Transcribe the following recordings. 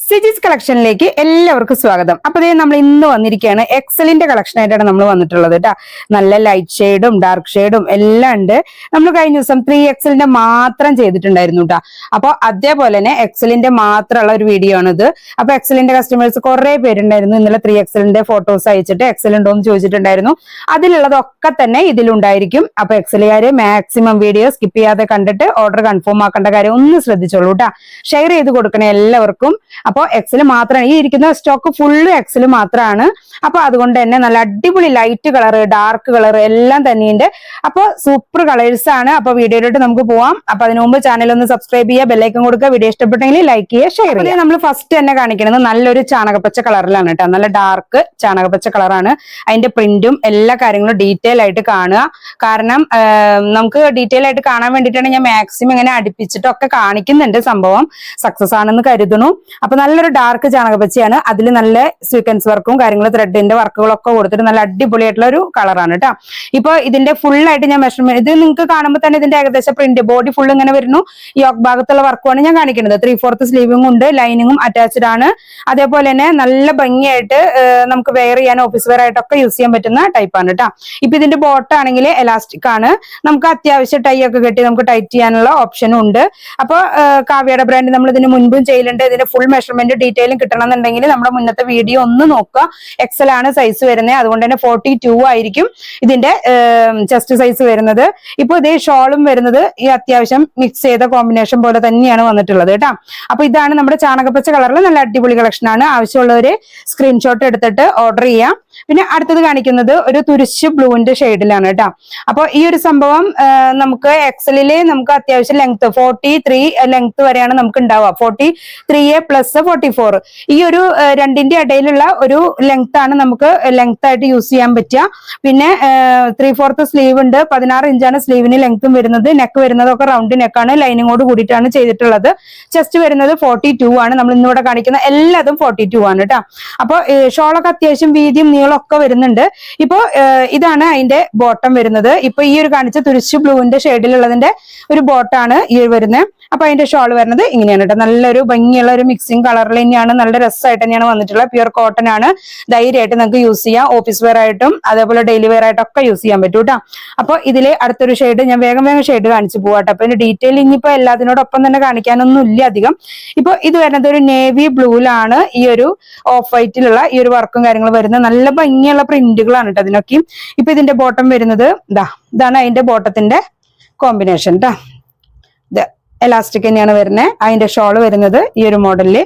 സിജീസ് കളക്ഷനിലേക്ക് എല്ലാവർക്കും സ്വാഗതം. അപ്പൊ നമ്മൾ ഇന്ന് വന്നിരിക്കുകയാണ് എക്സലിന്റെ കളക്ഷൻ ആയിട്ടാണ് നമ്മൾ വന്നിട്ടുള്ളത് കേട്ടോ. നല്ല ലൈറ്റ് ഷെയ്ഡും ഡാർക്ക് ഷെയ്ഡും എല്ലാം ഉണ്ട്. നമ്മൾ കഴിഞ്ഞ ദിവസം 3XL മാത്രം ചെയ്തിട്ടുണ്ടായിരുന്നു കേട്ടോ. അപ്പൊ അതേപോലെ തന്നെ എക്സലിന്റെ മാത്രമുള്ള ഒരു വീഡിയോ ആണിത്. അപ്പൊ എക്സലിന്റെ കസ്റ്റമേഴ്സ് കുറെ പേരുണ്ടായിരുന്നു ഇന്നലെ 3XL ഫോട്ടോസ് അയച്ചിട്ട് എക്സൽ ഉണ്ടോ എന്ന് ചോദിച്ചിട്ടുണ്ടായിരുന്നു. അതിലുള്ളതൊക്കെ തന്നെ ഇതിലുണ്ടായിരിക്കും. അപ്പൊ എക്സലുകാര് മാക്സിമം വീഡിയോ സ്കിപ്പ് ചെയ്യാതെ കണ്ടിട്ട് ഓർഡർ കൺഫേം ആക്കേണ്ട കാര്യം ഒന്ന് ശ്രദ്ധിച്ചോളൂ കേട്ടോ. ഷെയർ ചെയ്ത് കൊടുക്കണേ എല്ലാവർക്കും. അപ്പൊ എക്സൽ മാത്രമാണ് ഈ ഇരിക്കുന്ന സ്റ്റോക്ക് ഫുള്ള് എക്സൽ മാത്രമാണ്. അപ്പൊ അതുകൊണ്ട് തന്നെ നല്ല അടിപൊളി ലൈറ്റ് കളർ ഡാർക്ക് കളർ എല്ലാം തന്നെയുണ്ട്. അപ്പൊ സൂപ്പർ കളേഴ്സ് ആണ്. അപ്പൊ വീഡിയോയിലോട്ട് നമുക്ക് പോവാം. അപ്പൊ അതിനു മുമ്പ് ചാനൽ ഒന്ന് സബ്സ്ക്രൈബ് ചെയ്യുക, ബെല്ലൈക്കൺ കൊടുക്കുക, വീഡിയോ ഇഷ്ടപ്പെട്ടെങ്കിൽ ലൈക്ക് ചെയ്യുക, ഷെയർ ചെയ്യുക. നമ്മൾ ഫസ്റ്റ് തന്നെ കാണിക്കുന്നത് നല്ലൊരു ചാണകപ്പച്ച കളറിലാണ് കേട്ടോ. നല്ല ഡാർക്ക് ചാണകപ്പച്ച കളറാണ്. അതിന്റെ പ്രിന്റും എല്ലാ കാര്യങ്ങളും ഡീറ്റെയിൽ ആയിട്ട് കാണുക. കാരണം നമുക്ക് ഡീറ്റെയിൽ ആയിട്ട് കാണാൻ വേണ്ടിയിട്ടാണ് ഞാൻ മാക്സിമം ഇങ്ങനെ അടുപ്പിച്ചിട്ടൊക്കെ കാണിക്കുന്നുണ്ട്. സംഭവം സക്സസ് ആണെന്ന് കരുതുന്നു. അപ്പൊ നല്ലൊരു ഡാർക്ക് ചാണകപ്പച്ചയാണ്. അതിൽ നല്ല സ്വീക്വൻസ് വർക്കും കാര്യങ്ങളും ത്രെഡിന്റെ വർക്കുകളൊക്കെ കൊടുത്തിട്ട് നല്ല അടിപൊളിയായിട്ടുള്ള ഒരു കളറാണ് കേട്ടോ. ഇപ്പൊ ഇതിന്റെ ഫുൾ ആയിട്ട് ഞാൻ മെഷർമെന്റ് ഇത് നിങ്ങൾക്ക് കാണുമ്പോൾ തന്നെ ഇതിന്റെ ഏകദേശം പ്രിന്റ് ബോഡി ഫുൾ ഇങ്ങനെ വരുന്നു. യോക്ക് ഭാഗത്തുള്ള വർക്കുമാണ് ഞാൻ കാണിക്കുന്നത്. 3/4 സ്ലീവിംഗ് ഉണ്ട്, ലൈനിങ്ങും അറ്റാച്ച്ഡ് ആണ്. അതേപോലെ തന്നെ നല്ല ഭംഗിയായിട്ട് നമുക്ക് വെയർ ചെയ്യാൻ ഓഫീസ് വെയർ ആയിട്ടൊക്കെ യൂസ് ചെയ്യാൻ പറ്റുന്ന ടൈപ്പാണ് കേട്ടോ. ഇപ്പൊ ഇതിന്റെ ബോട്ടം ആണെങ്കിൽ എലാസ്റ്റിക് ആണ്. നമുക്ക് അത്യാവശ്യം ടൈ ഒക്കെ കെട്ടി നമുക്ക് ടൈറ്റ് ചെയ്യാനുള്ള ഓപ്ഷനും ഉണ്ട്. അപ്പൊ കാവ്യയുടെ ബ്രാൻഡ് നമ്മൾ ഇതിന് മുൻപും ചെയ്യലുണ്ട്. ഇതിന്റെ ഫുൾ മെഷർമെന്റ് ഡീറ്റെയിലും കിട്ടണമെന്നുണ്ടെങ്കിൽ നമ്മുടെ മുന്നത്തെ വീഡിയോ ഒന്ന് നോക്കുക. എക്സൽ ആണ് സൈസ് വരുന്നത്. അതുകൊണ്ട് തന്നെ 42 ആയിരിക്കും ഇതിന്റെ ചെസ്റ്റ് സൈസ് വരുന്നത്. ഇപ്പൊ ഇതേ ഷോളും വരുന്നത് ഈ അത്യാവശ്യം മിക്സ് ചെയ്ത കോമ്പിനേഷൻ പോലെ തന്നെയാണ് വന്നിട്ടുള്ളത് കേട്ടോ. അപ്പൊ ഇതാണ് നമ്മുടെ ചാണകപ്പച്ച കളറിൽ നല്ല അടിപൊളി കളക്ഷൻ ആണ്. ആവശ്യമുള്ളവര് സ്ക്രീൻഷോട്ട് എടുത്തിട്ട് ഓർഡർ ചെയ്യാം. പിന്നെ അടുത്തത് കാണിക്കുന്നത് ഒരു തുരിശ് ബ്ലൂവിന്റെ ഷെയ്ഡിലാണ് കേട്ടോ. അപ്പൊ ഈ ഒരു സംഭവം നമുക്ക് എക്സലില് നമുക്ക് അത്യാവശ്യം ലെങ്ത് 43 ലെങ്ത് വരെയാണ് നമുക്ക് ഉണ്ടാവുക. 43A + 44 ഈ ഒരു രണ്ടിന്റെ ഇടയിലുള്ള ഒരു ലെങ്ത് ആണ് നമുക്ക് ലെങ്ത് ആയിട്ട് യൂസ് ചെയ്യാൻ പറ്റുക. പിന്നെ 3/4 സ്ലീവ് ഉണ്ട്. 16 ഇഞ്ചാണ് സ്ലീവിന് ലെങ്ത്തും വരുന്നത്. നെക്ക് വരുന്നതൊക്കെ റൗണ്ട് നെക്കാണ്. ലൈനിങ്ങോട് കൂടിയിട്ടാണ് ചെയ്തിട്ടുള്ളത്. ചെസ്റ്റ് വരുന്നത് 42 ആണ്. നമ്മൾ ഇന്നിവിടെ കാണിക്കുന്ന എല്ലാതും 42 ആണ് കേട്ടോ. അപ്പൊ ഷോളൊക്കെ അത്യാവശ്യം വീതിയും നീളമൊക്കെ വരുന്നുണ്ട്. ഇപ്പൊ ഇതാണ് അതിന്റെ ബോട്ടം വരുന്നത്. ഇപ്പൊ ഈ ഒരു കാണിച്ച തുരിശ് ബ്ലൂവിന്റെ ഷെയ്ഡിലുള്ളതിന്റെ ഒരു ബോട്ടാണ് ഈ വരുന്നത്. അപ്പൊ അതിന്റെ ഷോൾ വരുന്നത് ഇങ്ങനെയാണ് കേട്ടോ. നല്ലൊരു ഭംഗിയുള്ള ഒരു മിക്സിംഗ് കളറിൽ തന്നെയാണ്. നല്ല രസമായിട്ട് തന്നെയാണ് വന്നിട്ടുള്ളത്. പ്യുർ കോട്ടൺ ആണ്. ധൈര്യമായിട്ട് നിങ്ങൾക്ക് യൂസ് ചെയ്യാം. ഓഫീസ് വെയർ ആയിട്ടും അതേപോലെ ഡെയിലി വെയർ ആയിട്ടും ഒക്കെ യൂസ് ചെയ്യാൻ പറ്റും കേട്ടോ. അപ്പൊ ഇതില് അടുത്തൊരു ഷെയ്ഡ് ഞാൻ വേഗം ഷെയ്ഡ് കാണിച്ചു പോവാട്ടോ. അപ്പൊ ഇതിന്റെ ഡീറ്റെയിൽ ഇനിയിപ്പോ എല്ലാത്തിനോടൊപ്പം തന്നെ കാണിക്കാനൊന്നും ഇല്ല അധികം. ഇപ്പൊ ഇത് വരുന്നത് ഒരു നേവി ബ്ലൂയിലാണ് ഈ ഒരു ഓഫ് വൈറ്റിലുള്ള ഈ ഒരു വർക്കും കാര്യങ്ങളും വരുന്നത്. നല്ല ഭംഗിയുള്ള പ്രിന്റുകളാണ് കേട്ടോ അതിനൊക്കെ. ഇപ്പൊ ഇതിന്റെ ബോട്ടം വരുന്നത് ഇതാണ് അതിന്റെ ബോട്ടത്തിന്റെ കോമ്പിനേഷൻ ട്ടാ. എലാസ്റ്റിക് തന്നെയാണ് വരുന്നത്. അതിന്റെ ഷോൾ വരുന്നത് ഈ ഒരു മോഡലില്.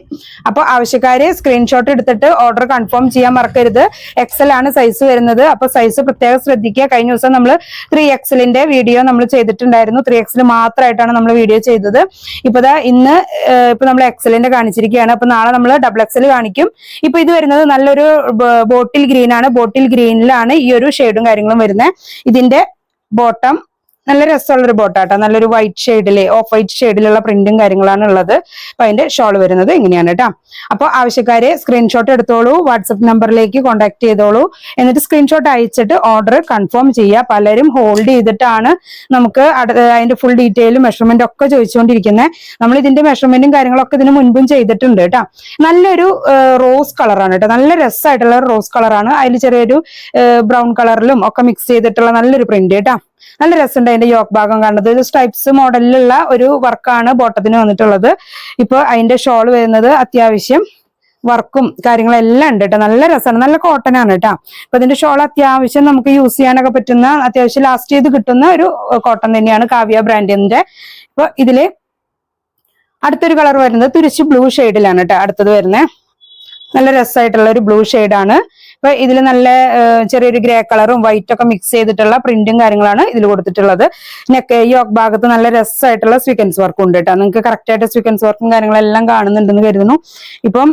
അപ്പൊ ആവശ്യക്കാര് സ്ക്രീൻഷോട്ട് എടുത്തിട്ട് ഓർഡർ കൺഫേം ചെയ്യാൻ മറക്കരുത്. എക്സൽ ആണ് സൈസ് വരുന്നത്. അപ്പൊ സൈസ് പ്രത്യേകം ശ്രദ്ധിക്കുക. കഴിഞ്ഞ ദിവസം നമ്മൾ 3XL വീഡിയോ നമ്മൾ ചെയ്തിട്ടുണ്ടായിരുന്നു. 3XL മാത്രമായിട്ടാണ് നമ്മൾ വീഡിയോ ചെയ്തത്. ഇന്ന് ഇപ്പൊ നമ്മൾ എക്സലിന്റെ കാണിച്ചിരിക്കുകയാണ്. അപ്പൊ നാളെ നമ്മൾ XXL കാണിക്കും. ഇപ്പൊ ഇത് വരുന്നത് നല്ലൊരു ബോട്ടിൽ ഗ്രീൻ ആണ്. ബോട്ടിൽ ഗ്രീനിലാണ് ഈ ഒരു ഷെയ്ഡും കാര്യങ്ങളും വരുന്നത്. ഇതിന്റെ ബോട്ടം നല്ല രസമുള്ളൊരു ബോട്ടാട്ടോ. നല്ലൊരു വൈറ്റ് ഷെയ്ഡിലെ ഓഫ് വൈറ്റ് ഷെയ്ഡിലുള്ള പ്രിന്റും കാര്യങ്ങളാണ് ഉള്ളത്. അപ്പൊ അതിന്റെ ഷോൾ വരുന്നത് ഇങ്ങനെയാണ് കേട്ടോ. അപ്പൊ ആവശ്യക്കാരെ സ്ക്രീൻഷോട്ട് എടുത്തോളൂ. വാട്സപ്പ് നമ്പറിലേക്ക് കോൺടാക്ട് ചെയ്തോളൂ. എന്നിട്ട് സ്ക്രീൻഷോട്ട് അയച്ചിട്ട് ഓർഡർ കൺഫേം ചെയ്യുക. പലരും ഹോൾഡ് ചെയ്തിട്ടാണ് നമുക്ക് അതിന്റെ ഫുൾ ഡീറ്റെയിലും മെഷർമെന്റ് ഒക്കെ ചോദിച്ചുകൊണ്ടിരിക്കുന്നത്. നമ്മൾ ഇതിന്റെ മെഷർമെന്റും കാര്യങ്ങളൊക്കെ ഇതിന് മുൻപും ചെയ്തിട്ടുണ്ട് കേട്ടോ. നല്ലൊരു റോസ് കളറാണ് കേട്ടോ. നല്ല രസമായിട്ടുള്ള റോസ് കളറാണ്. അതിൽ ചെറിയൊരു ബ്രൗൺ കളറിലും ഒക്കെ മിക്സ് ചെയ്തിട്ടുള്ള നല്ലൊരു പ്രിന്റ് കേട്ടോ. നല്ല രസമുണ്ട് അതിന്റെ യോക്ക് ഭാഗം കാണുന്നത്. ഇത് സ്ട്രൈപ്സ് മോഡലിലുള്ള ഒരു വർക്കാണ് ബോട്ടത്തിന് വന്നിട്ടുള്ളത്. ഇപ്പൊ അതിന്റെ ഷോൾ വരുന്നത് അത്യാവശ്യം വർക്കും കാര്യങ്ങളെല്ലാം ഉണ്ട് കേട്ടോ. നല്ല രസമാണ്. നല്ല കോട്ടൺ ആണ് കേട്ടോ. അപ്പൊ ഇതിന്റെ ഷോൾ അത്യാവശ്യം നമുക്ക് യൂസ് ചെയ്യാനൊക്കെ പറ്റുന്ന അത്യാവശ്യം ലാസ്റ്റ് ചെയ്ത് കിട്ടുന്ന ഒരു കോട്ടൺ തന്നെയാണ് കാവ്യ ബ്രാൻഡിന്റെ. ഇപ്പൊ ഇതില് അടുത്തൊരു കളർ വരുന്നത് തുരിശ് ബ്ലൂ ഷെയ്ഡിലാണ് കേട്ടോ അടുത്തത് വരുന്നത്. നല്ല രസമായിട്ടുള്ള ഒരു ബ്ലൂ ഷെയ്ഡാണ്. അപ്പൊ ഇതിൽ നല്ല ചെറിയൊരു ഗ്രേ കളറും വൈറ്റ് ഒക്കെ മിക്സ് ചെയ്തിട്ടുള്ള പ്രിന്റും കാര്യങ്ങളാണ് ഇതിൽ കൊടുത്തിട്ടുള്ളത്. നെക്ക് യോക്ക് ഭാഗത്ത് നല്ല രസമായിട്ടുള്ള സ്വീക്വൻസ് വർക്കും ഉണ്ട് കേട്ടോ. നിങ്ങൾക്ക് കറക്റ്റ് ആയിട്ട് സ്വീക്വൻസ് വർക്കും കാര്യങ്ങളെല്ലാം കാണുന്നുണ്ടെന്ന് കരുതുന്നു. ഇപ്പം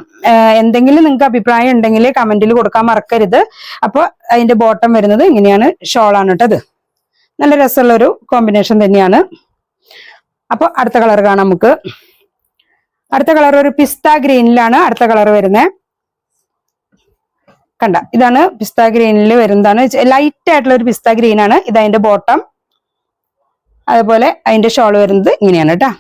എന്തെങ്കിലും നിങ്ങൾക്ക് അഭിപ്രായം ഉണ്ടെങ്കിൽ കമന്റിൽ കൊടുക്കാൻ മറക്കരുത്. അപ്പൊ അതിന്റെ ബോട്ടം വരുന്നത് ഇങ്ങനെയാണ്. ഷോളാണ് കേട്ടോ. അത് നല്ല രസമുള്ള ഒരു കോമ്പിനേഷൻ തന്നെയാണ്. അപ്പൊ അടുത്ത കളർ കാണാം നമുക്ക്. അടുത്ത കളർ ഒരു പിസ്ത ഗ്രീനിലാണ് അടുത്ത കളർ വരുന്നത്. കണ്ട ഇതാണ് പിസ്ത ഗ്രീനിൽ വരുന്നതാണ്. ലൈറ്റ് ആയിട്ടുള്ള ഒരു പിസ്ത ഗ്രീൻ ആണ്. ഇത് അതിന്റെ ബോട്ടം. അതേപോലെ അതിന്റെ ഷോൾ വരുന്നത് ഇങ്ങനെയാണ് കേട്ടോ.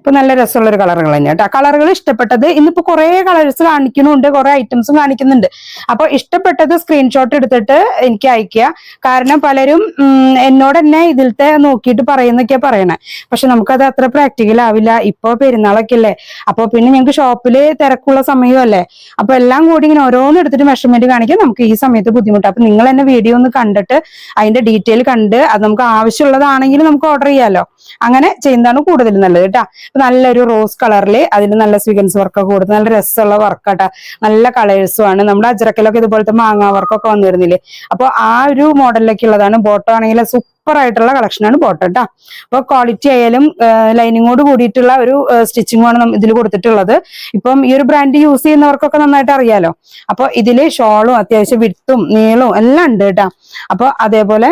ഇപ്പൊ നല്ല രസമുള്ള ഒരു കളറുകൾ തന്നെ കേട്ടോ. കളറുകൾ ഇഷ്ടപ്പെട്ടത് ഇന്നിപ്പോ കുറെ കളേഴ്സ് കാണിക്കുന്നുണ്ട്, കുറെ ഐറ്റംസും കാണിക്കുന്നുണ്ട്. അപ്പൊ ഇഷ്ടപ്പെട്ടത് സ്ക്രീൻഷോട്ട് എടുത്തിട്ട് എനിക്ക് അയക്കുക. കാരണം പലരും എന്നോട് തന്നെ ഇതിലത്തെ നോക്കിയിട്ട് പറയുന്നൊക്കെയാ പറയണേ. പക്ഷെ നമുക്കത് അത്ര പ്രാക്ടിക്കൽ ആവില്ല. ഇപ്പൊ പെരുന്നാളൊക്കെ അല്ലേ, അപ്പൊ പിന്നെ ഞങ്ങൾക്ക് ഷോപ്പില് തിരക്കുള്ള സമയമല്ലേ. അപ്പൊ എല്ലാം കൂടി ഇങ്ങനെ ഓരോന്ന് എടുത്തിട്ട് മെഷർമെന്റ് കാണിക്കാൻ നമുക്ക് ഈ സമയത്ത് ബുദ്ധിമുട്ടാണ്. അപ്പൊ നിങ്ങൾ തന്നെ വീഡിയോ ഒന്ന് കണ്ടിട്ട് അതിന്റെ ഡീറ്റെയിൽ കണ്ട് അത് നമുക്ക് ആവശ്യമുള്ളതാണെങ്കിൽ നമുക്ക് ഓർഡർ ചെയ്യാലോ. അങ്ങനെ ചെയ്യുന്നതാണ് കൂടുതൽ നല്ലത് കേട്ടോ. നല്ലൊരു റോസ് കളറിൽ അതിൽ നല്ല സ്വീകൻസ് വർക്കൊക്കെ കൊടുത്ത് നല്ല രസമുള്ള വർക്കാട്ടാ. നല്ല കളേഴ്സും ആണ്. നമ്മുടെ അജ്രക്കിലൊക്കെ ഇതുപോലത്തെ മാങ്ങാ വർക്കൊക്കെ വന്നിരുന്നില്ലേ, അപ്പൊ ആ ഒരു മോഡലിലൊക്കെ ഉള്ളതാണ്. ബോട്ടം ആണെങ്കിൽ സൂപ്പർ ആയിട്ടുള്ള കളക്ഷനാണ് ബോട്ടം കേട്ടോ. അപ്പൊ ക്വാളിറ്റി ആയാലും ലൈനിങ്ങോട് കൂടിയിട്ടുള്ള ഒരു സ്റ്റിച്ചിങ്ങുമാണ് ഇതിൽ കൊടുത്തിട്ടുള്ളത്. ഇപ്പം ഈ ഒരു ബ്രാൻഡ് യൂസ് ചെയ്യുന്നവർക്കൊക്കെ നന്നായിട്ട് അറിയാലോ. അപ്പൊ ഇതില് ഷോളും അത്യാവശ്യം വിട്ടും നീളവും എല്ലാം ഉണ്ട് കേട്ടോ. അപ്പൊ അതേപോലെ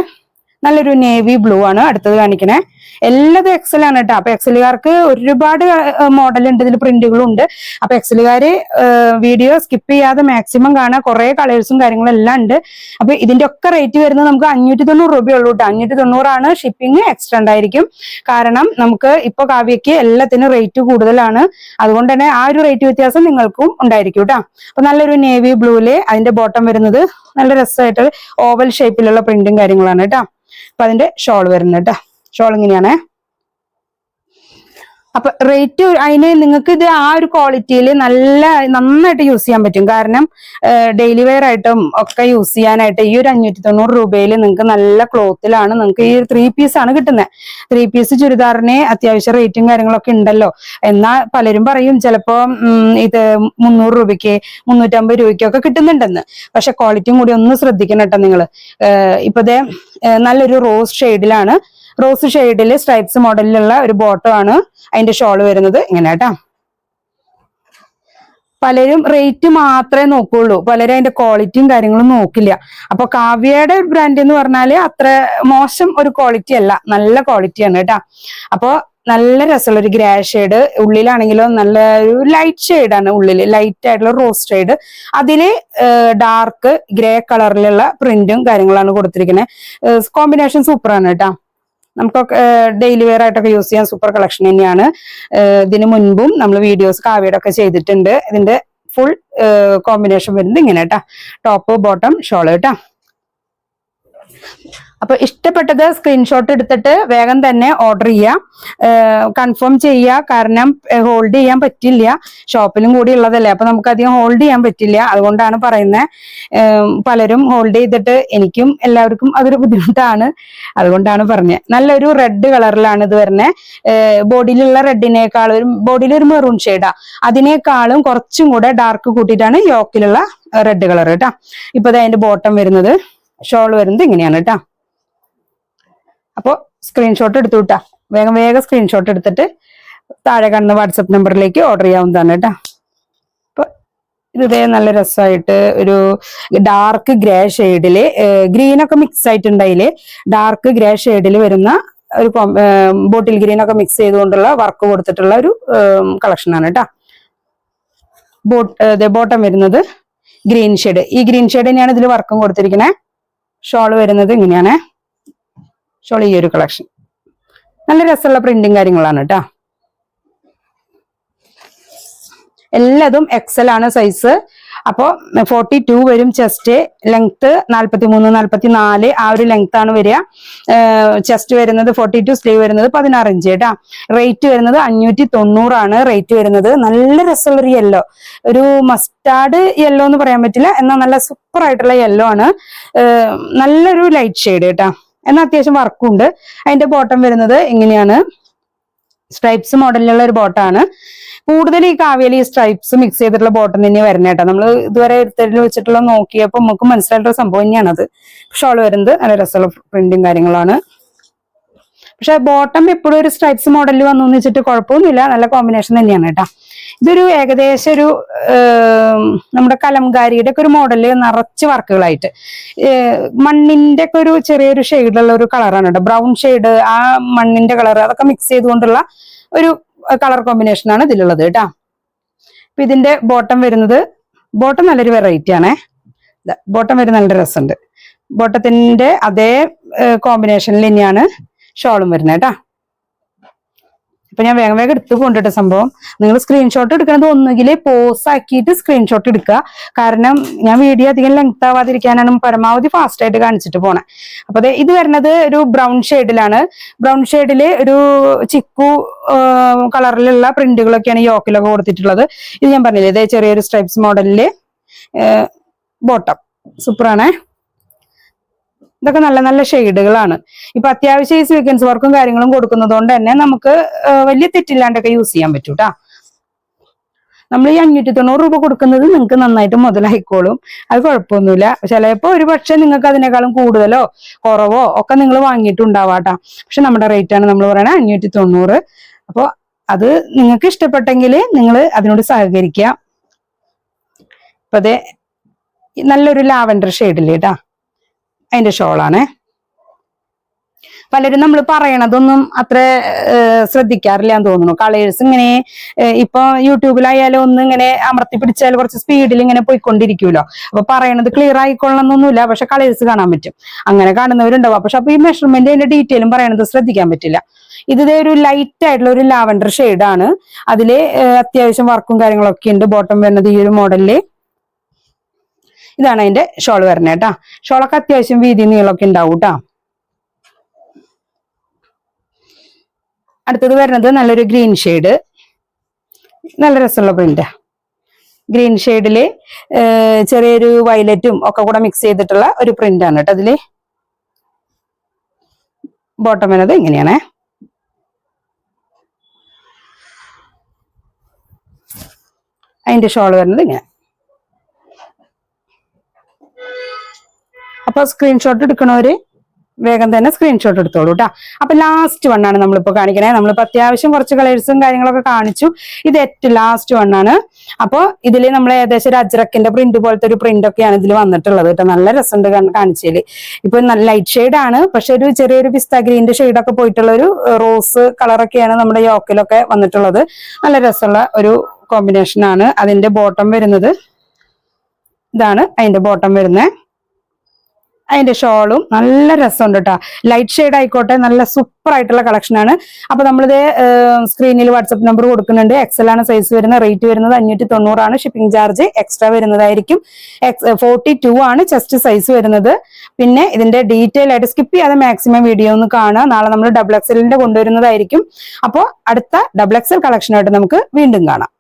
നല്ലൊരു നേവി ബ്ലൂ ആണ് അടുത്തത് കാണിക്കണേ. എല്ലാതും എക്സൽ ആണ് കേട്ടോ. അപ്പൊ എക്സലുകാർക്ക് ഒരുപാട് മോഡൽ ഉണ്ട്, ഇതിൽ പ്രിന്റുകളും ഉണ്ട്. അപ്പൊ എക്സലുകാര് വീഡിയോ സ്കിപ്പ് ചെയ്യാതെ മാക്സിമം കാണാൻ, കുറെ കളേഴ്സും കാര്യങ്ങളും എല്ലാം ഉണ്ട്. അപ്പൊ ഇതിന്റെ ഒക്കെ റേറ്റ് വരുന്നത് നമുക്ക് 590 രൂപയുള്ളൂ കേട്ടോ. 590 ഷിപ്പിംഗ് എക്സ്ട്രാ ഉണ്ടായിരിക്കും. കാരണം നമുക്ക് ഇപ്പൊ കാവ്യക്ക് എല്ലാത്തിനും റേറ്റ് കൂടുതലാണ്. അതുകൊണ്ട് തന്നെ ആ ഒരു റേറ്റ് വ്യത്യാസം നിങ്ങൾക്കും ഉണ്ടായിരിക്കും കേട്ടോ. അപ്പൊ നല്ലൊരു നേവി ബ്ലൂല് അതിന്റെ ബോട്ടം വരുന്നത് നല്ല രസമായിട്ട് ഓവൽ ഷേപ്പിലുള്ള പ്രിന്റും കാര്യങ്ങളാണ് കേട്ടോ. അപ്പൊ അതിന്റെ ഷോൾ വരുന്നത് കേട്ടോ. ഷോൾ ഇങ്ങനെയാണ്. അപ്പൊ റേറ്റ് അതിന് നിങ്ങൾക്ക് ഇത് ആ ഒരു ക്വാളിറ്റിയിൽ നന്നായിട്ട് യൂസ് ചെയ്യാൻ പറ്റും. കാരണം ഡെയിലി വെയർ ആയിട്ടും ഒക്കെ യൂസ് ചെയ്യാനായിട്ട് ഈ ഒരു 590 രൂപയിൽ നിങ്ങൾക്ക് നല്ല ക്ലോത്തിലാണ് നിങ്ങൾക്ക് ഈ 3 പീസ് ആണ് കിട്ടുന്നത്. 3 പീസ് ചുരിദാറിന് അത്യാവശ്യം റേറ്റും കാര്യങ്ങളൊക്കെ ഉണ്ടല്ലോ. എന്നാൽ പലരും പറയും ചിലപ്പോ ഇത് 300 രൂപയ്ക്ക് 350 രൂപയ്ക്കൊക്കെ കിട്ടുന്നുണ്ടെന്ന്. പക്ഷെ ക്വാളിറ്റിയും കൂടി ഒന്ന് ശ്രദ്ധിക്കണം കേട്ടോ നിങ്ങൾ. ഇപ്പതേ നല്ലൊരു റോസ് ഷെയ്ഡിലാണ്, റോസ് ഷെയ്ഡിൽ സ്ട്രൈപ്സ് മോഡലിലുള്ള ഒരു ബോട്ടം ആണ്. അതിന്റെ ഷോള് വരുന്നത് ഇങ്ങനെ കേട്ടോ. പലരും റേറ്റ് മാത്രമേ നോക്കുള്ളൂ, പലരും അതിന്റെ ക്വാളിറ്റിയും കാര്യങ്ങളും നോക്കില്ല. അപ്പൊ കാവ്യയുടെ ബ്രാൻഡ് എന്ന് പറഞ്ഞാല് അത്ര മോശം ഒരു ക്വാളിറ്റി അല്ല, നല്ല ക്വാളിറ്റിയാണ് കേട്ടോ. അപ്പൊ നല്ല രസമുള്ള ഒരു ഗ്രേ ഷെയ്ഡ്, ഉള്ളിലാണെങ്കിലോ നല്ല ഒരു ലൈറ്റ് ഷെയ്ഡാണ്. ഉള്ളില് ലൈറ്റ് ആയിട്ടുള്ള റോസ് ഷെയ്ഡ്, അതില് ഡാർക്ക് ഗ്രേ കളറിലുള്ള പ്രിന്റും കാര്യങ്ങളാണ് കൊടുത്തിരിക്കുന്നത്. കോമ്പിനേഷൻ സൂപ്പറാണ് കേട്ടോ. നമുക്കൊക്കെ ഡെയിലി വെയർ ആയിട്ടൊക്കെ യൂസ് ചെയ്യാൻ സൂപ്പർ കളക്ഷൻ തന്നെയാണ്. ഇതിനു മുൻപും നമ്മൾ വീഡിയോസ് കാവ്യയുടെ ഒക്കെ ചെയ്തിട്ടുണ്ട്. ഇതിന്റെ ഫുൾ കോമ്പിനേഷൻ വരുന്നത് ഇങ്ങനെ കേട്ടോ. ടോപ്പ് ബോട്ടം ഷോള് കേട്ടോ. അപ്പൊ ഇഷ്ടപ്പെട്ടത് സ്ക്രീൻഷോട്ട് എടുത്തിട്ട് വേഗം തന്നെ ഓർഡർ ചെയ്യുക, കൺഫേം ചെയ്യുക. കാരണം ഹോൾഡ് ചെയ്യാൻ പറ്റില്ല, ഷോപ്പിലും കൂടി ഉള്ളതല്ലേ. അപ്പൊ നമുക്ക് അധികം ഹോൾഡ് ചെയ്യാൻ പറ്റില്ല. അതുകൊണ്ടാണ് പറയുന്നത്. പലരും ഹോൾഡ് ചെയ്തിട്ട് എനിക്കും എല്ലാവർക്കും അതൊരു ബുദ്ധിമുട്ടാണ്. അതുകൊണ്ടാണ് പറഞ്ഞത്. നല്ലൊരു റെഡ് കളറിലാണ് ഇത് വരുന്നത്. ബോഡിയിലുള്ള റെഡിനേക്കാളും ബോഡിയിലൊരു മെറൂൺ ഷെയ്ഡാ, അതിനേക്കാളും കുറച്ചും കൂടെ ഡാർക്ക് കൂട്ടിയിട്ടാണ് യോക്കിലുള്ള റെഡ് കളർ കേട്ടോ. ഇപ്പൊ അതിന്റെ ബോട്ടം വരുന്നത്, ഷോൾ വരുന്നത് ഇങ്ങനെയാണ് കേട്ടോ. അപ്പൊ സ്ക്രീൻഷോട്ട് എടുത്തു കിട്ടാ, വേഗം സ്ക്രീൻഷോട്ട് എടുത്തിട്ട് താഴെ കാണുന്ന വാട്സപ്പ് നമ്പറിലേക്ക് ഓർഡർ ചെയ്യാവുന്നതാണ് കേട്ടോ. അപ്പൊ ഇതേ നല്ല രസമായിട്ട് ഒരു ഡാർക്ക് ഗ്രേ ഷെയ്ഡില് ഗ്രീനൊക്കെ മിക്സ് ആയിട്ടുണ്ടായില് ഡാർക്ക് ഗ്രേ ഷെയ്ഡിൽ വരുന്ന ഒരു ബോട്ടിൽ ഗ്രീനൊക്കെ മിക്സ് ചെയ്തുകൊണ്ടുള്ള വർക്ക് കൊടുത്തിട്ടുള്ള ഒരു കളക്ഷനാണ് കേട്ടോ. ബോട്ടം വരുന്നത് ഗ്രീൻ ഷെയ്ഡ്, ഈ ഗ്രീൻ ഷെയ്ഡ് തന്നെയാണ് ഇതിൽ വർക്കും കൊടുത്തിരിക്കുന്നത്. ഷോൾ വരുന്നത് ഇങ്ങനെയാണ്. ഷോൾ ഈ ഒരു കളക്ഷൻ നല്ല രസമുള്ള പ്രിന്റും കാര്യങ്ങളാണ് കേട്ടോ. എല്ലാതും എക്സൽ ആണ് സൈസ്. അപ്പോ 42 വരും ചെസ്റ്റ്, ലെങ്ത് 43, 44 ആ ഒരു ലെങ്ത് ആണ് വരിക. ചെസ്റ്റ് വരുന്നത് 42, സ്ലീവ് വരുന്നത് 16 ഇഞ്ച് കേട്ടാ. റേറ്റ് വരുന്നത് 590 ആണ് റേറ്റ് വരുന്നത്. നല്ല രസമുള്ള ഒരു യെല്ലോ, ഒരു മസ്റ്റാർഡ് യെല്ലോ എന്ന് പറയാൻ പറ്റില്ല, എന്നാൽ നല്ല സൂപ്പർ ആയിട്ടുള്ള യെല്ലോ ആണ്. നല്ലൊരു ലൈറ്റ് ഷെയ്ഡ് കേട്ടാ, എന്നാൽ അത്യാവശ്യം വർക്കും ഉണ്ട്. അതിന്റെ ബോട്ടം വരുന്നത് ഇങ്ങനെയാണ്, സ്ട്രൈപ്സ് മോഡലിലുള്ള ഒരു ബോട്ടാണ്. കൂടുതൽ ഈ കാവ്യയിൽ ഈ സ്ട്രൈപ്സ് മിക്സ് ചെയ്തിട്ടുള്ള ബോട്ടം തന്നെ വരുന്നത് കേട്ടോ. നമ്മൾ ഇതുവരെ എടുത്തതിൽ വെച്ചിട്ടുള്ള നോക്കിയപ്പോൾ നമുക്ക് മനസ്സിലായിട്ടുള്ള സംഭവം തന്നെയാണത്. ഷോൾ വരുന്നത് നല്ല രസമുള്ള പ്രിന്റും കാര്യങ്ങളാണ്. പക്ഷെ ബോട്ടം എപ്പോഴും ഒരു സ്ട്രൈപ്സ് മോഡലിൽ വന്നു എന്ന് വെച്ചിട്ട് കുഴപ്പമൊന്നുമില്ല, നല്ല കോമ്പിനേഷൻ തന്നെയാണ് കേട്ടോ. ഇതൊരു ഏകദേശം ഒരു നമ്മുടെ കലംകാരിയുടെ ഒക്കെ ഒരു മോഡല് നിറച്ച് വർക്കുകളായിട്ട് മണ്ണിന്റെ ഒക്കെ ഒരു ചെറിയൊരു ഷെയ്ഡുള്ള ഒരു കളറാണ് കേട്ടോ. ബ്രൗൺ ഷെയ്ഡ്, ആ മണ്ണിന്റെ കളർ അതൊക്കെ മിക്സ് ചെയ്തുകൊണ്ടുള്ള ഒരു കളർ കോമ്പിനേഷൻ ആണ് ഇതിലുള്ളത് കേട്ടോ. അപ്പൊ ഇതിന്റെ ബോട്ടം വരുന്നത്, ബോട്ടം നല്ലൊരു വെറൈറ്റി ആണേ. ബോട്ടം വരുന്ന നല്ല രസമുണ്ട്. ബോട്ടത്തിന്റെ അതേ കോമ്പിനേഷനിൽ തന്നെയാണ് ഷോളും വരുന്നത് കേട്ടോ. ഇപ്പൊ ഞാൻ വേഗം വേഗം എടുത്ത് കൊണ്ടിട്ട സംഭവം. നിങ്ങൾ സ്ക്രീൻഷോട്ട് എടുക്കുന്നത് ഒന്നുകിൽ പോസ് ആക്കിയിട്ട് സ്ക്രീൻഷോട്ട് എടുക്കുക. കാരണം ഞാൻ വീഡിയോ അധികം ലെങ്ത് ആവാതിരിക്കാനാണ് പരമാവധി ഫാസ്റ്റ് ആയിട്ട് കാണിച്ചിട്ട് പോണേ. അപ്പൊ ഇത് വരുന്നത് ഒരു ബ്രൗൺ ഷെയ്ഡിലാണ്. ബ്രൗൺ ഷെയ്ഡില് ഒരു ചിക്കു കളറിലുള്ള പ്രിന്റുകളൊക്കെയാണ് യോക്കിലൊക്കെ കൊടുത്തിട്ടുള്ളത്. ഇത് ഞാൻ പറഞ്ഞില്ലേ, ഇതേ ചെറിയൊരു സ്ട്രൈപ്സ് മോഡലില് ബോട്ടം സൂപ്പറാണ്. ഇതൊക്കെ നല്ല നല്ല ഷെയ്ഡുകളാണ്. ഇപ്പൊ അത്യാവശ്യം ഈ സ്വീക്വൻസ് വർക്കും കാര്യങ്ങളും കൊടുക്കുന്നത് കൊണ്ട് തന്നെ നമുക്ക് വലിയ തെറ്റില്ലാണ്ടൊക്കെ യൂസ് ചെയ്യാൻ പറ്റൂ കേട്ടാ. നമ്മൾ ഈ 590 രൂപ കൊടുക്കുന്നത് നിങ്ങൾക്ക് നന്നായിട്ട് മുതലായിക്കോളും, അത് കുഴപ്പമൊന്നുമില്ല. ചിലപ്പോ ഒരു പക്ഷെ നിങ്ങൾക്ക് അതിനേക്കാളും കൂടുതലോ കുറവോ ഒക്കെ നിങ്ങൾ വാങ്ങിയിട്ടുണ്ടാവാട്ടാ. പക്ഷെ നമ്മുടെ റേറ്റ് ആണ് നമ്മൾ പറയണത് 590. അപ്പോൾ അത് നിങ്ങൾക്ക് ഇഷ്ടപ്പെട്ടെങ്കിൽ നിങ്ങൾ അതിനോട് സഹകരിക്കുക. അപ്പൊ അതെ നല്ലൊരു ലാവൻഡർ ഷെയ്ഡില്ലേ കേട്ടാ, അതിന്റെ ഷോളാണ്. പലരും നമ്മൾ പറയണതൊന്നും അത്ര ശ്രദ്ധിക്കാറില്ല എന്ന് തോന്നുന്നു. കളേഴ്സ് ഇങ്ങനെ ഇപ്പൊ യൂട്യൂബിലായാലും ഒന്ന് ഇങ്ങനെ അമർത്തി പിടിച്ചാൽ കുറച്ച് സ്പീഡിൽ ഇങ്ങനെ പോയിക്കൊണ്ടിരിക്കുമല്ലോ. അപ്പൊ പറയണത് ക്ലിയർ ആയിക്കൊള്ളണമെന്നൊന്നുമില്ല, പക്ഷെ കളേഴ്സ് കാണാൻ പറ്റും. അങ്ങനെ കാണുന്നവരുണ്ടാവും. പക്ഷെ അപ്പൊ ഈ മെഷർമെന്റ് അതിന്റെ ഡീറ്റെയിലും പറയണത് ശ്രദ്ധിക്കാൻ പറ്റില്ല. ഇത് ഒരു ലൈറ്റ് ആയിട്ടുള്ള ഒരു ലാവൻഡർ ഷെയ്ഡാണ്. അതില് അത്യാവശ്യം വർക്കും കാര്യങ്ങളൊക്കെ ഉണ്ട്. ബോട്ടം വരുന്നത് ഈ ഒരു മോഡലില്. ഇതാണ് അതിന്റെ ഷോൾ വരുന്നത് കേട്ടാ. ഷോളൊക്കെ അത്യാവശ്യം വീതി നീളമൊക്കെ ഉണ്ടാവും കേട്ടാ. അടുത്തത് വരുന്നത് നല്ലൊരു ഗ്രീൻ ഷെയ്ഡ്, നല്ല രസമുള്ള പ്രിന്റ്. ഗ്രീൻ ഷെയ്ഡില് ചെറിയൊരു വയലറ്റും ഒക്കെ കൂടെ മിക്സ് ചെയ്തിട്ടുള്ള ഒരു പ്രിന്റ് ആണ് കേട്ടോ. അതില് ബോട്ടം വരുന്നത് ഇങ്ങനെയാണ്. അതിന്റെ ഷോൾ വരുന്നത് ഇങ്ങനെ. അപ്പൊ സ്ക്രീൻഷോട്ട് എടുക്കണവര് വേഗം തന്നെ സ്ക്രീൻഷോട്ട് എടുത്തോളൂ കേട്ടോ. അപ്പൊ ലാസ്റ്റ് വണ്ണാണ് നമ്മളിപ്പോ കാണിക്കണേ. നമ്മളിപ്പോ അത്യാവശ്യം കുറച്ച് കളേഴ്സും കാര്യങ്ങളൊക്കെ കാണിച്ചു. ഇത് ഏറ്റവും ലാസ്റ്റ് വണ്ണാണ്. അപ്പൊ ഇതില് നമ്മൾ ഏകദേശം ഒരു അജ്രക്കിന്റെ പ്രിന്റ് പോലത്തെ ഒരു പ്രിന്റ് ഒക്കെയാണ് ഇതിൽ വന്നിട്ടുള്ളത് കേട്ടോ. നല്ല രസമുണ്ട് കാണിച്ചതില്. ഇപ്പൊ നല്ല ലൈറ്റ് ഷെയ്ഡ് ആണ്, പക്ഷെ ഒരു ചെറിയൊരു പിസ്ത ഗ്രീന്റെ ഷെയ്ഡൊക്കെ പോയിട്ടുള്ള ഒരു റോസ് കളറൊക്കെയാണ് നമ്മുടെ യോക്കിലൊക്കെ വന്നിട്ടുള്ളത്. നല്ല രസമുള്ള ഒരു കോമ്പിനേഷൻ ആണ്. അതിന്റെ ബോട്ടം വരുന്നത് ഇതാണ്. അതിന്റെ ബോട്ടം വരുന്നത്. അതിന്റെ ഷോളും നല്ല രസമുണ്ട് കേട്ടോ. ലൈറ്റ് ഷെയ്ഡ് ആയിക്കോട്ടെ, നല്ല സൂപ്പർ ആയിട്ടുള്ള കളക്ഷൻ ആണ്. അപ്പൊ നമ്മളിത് സ്ക്രീനിൽ വാട്സപ്പ് നമ്പർ കൊടുക്കുന്നുണ്ട്. എക്സൽ ആണ് സൈസ് വരുന്നത്. റേറ്റ് വരുന്നത് 590 ആണ്. ഷിപ്പിംഗ് ചാർജ് എക്സ്ട്രാ വരുന്നതായിരിക്കും. 42 ആണ് ചെസ്റ്റ് സൈസ് വരുന്നത്. പിന്നെ ഇതിന്റെ ഡീറ്റെയിൽ ആയിട്ട് സ്കിപ്പ് ചെയ്യാതെ മാക്സിമം വീഡിയോ ഒന്ന് കാണുക. നാളെ നമ്മൾ XXL കൊണ്ടുവരുന്നതായിരിക്കും. അപ്പോൾ അടുത്ത XXL കളക്ഷനായിട്ട് നമുക്ക് വീണ്ടും കാണാം.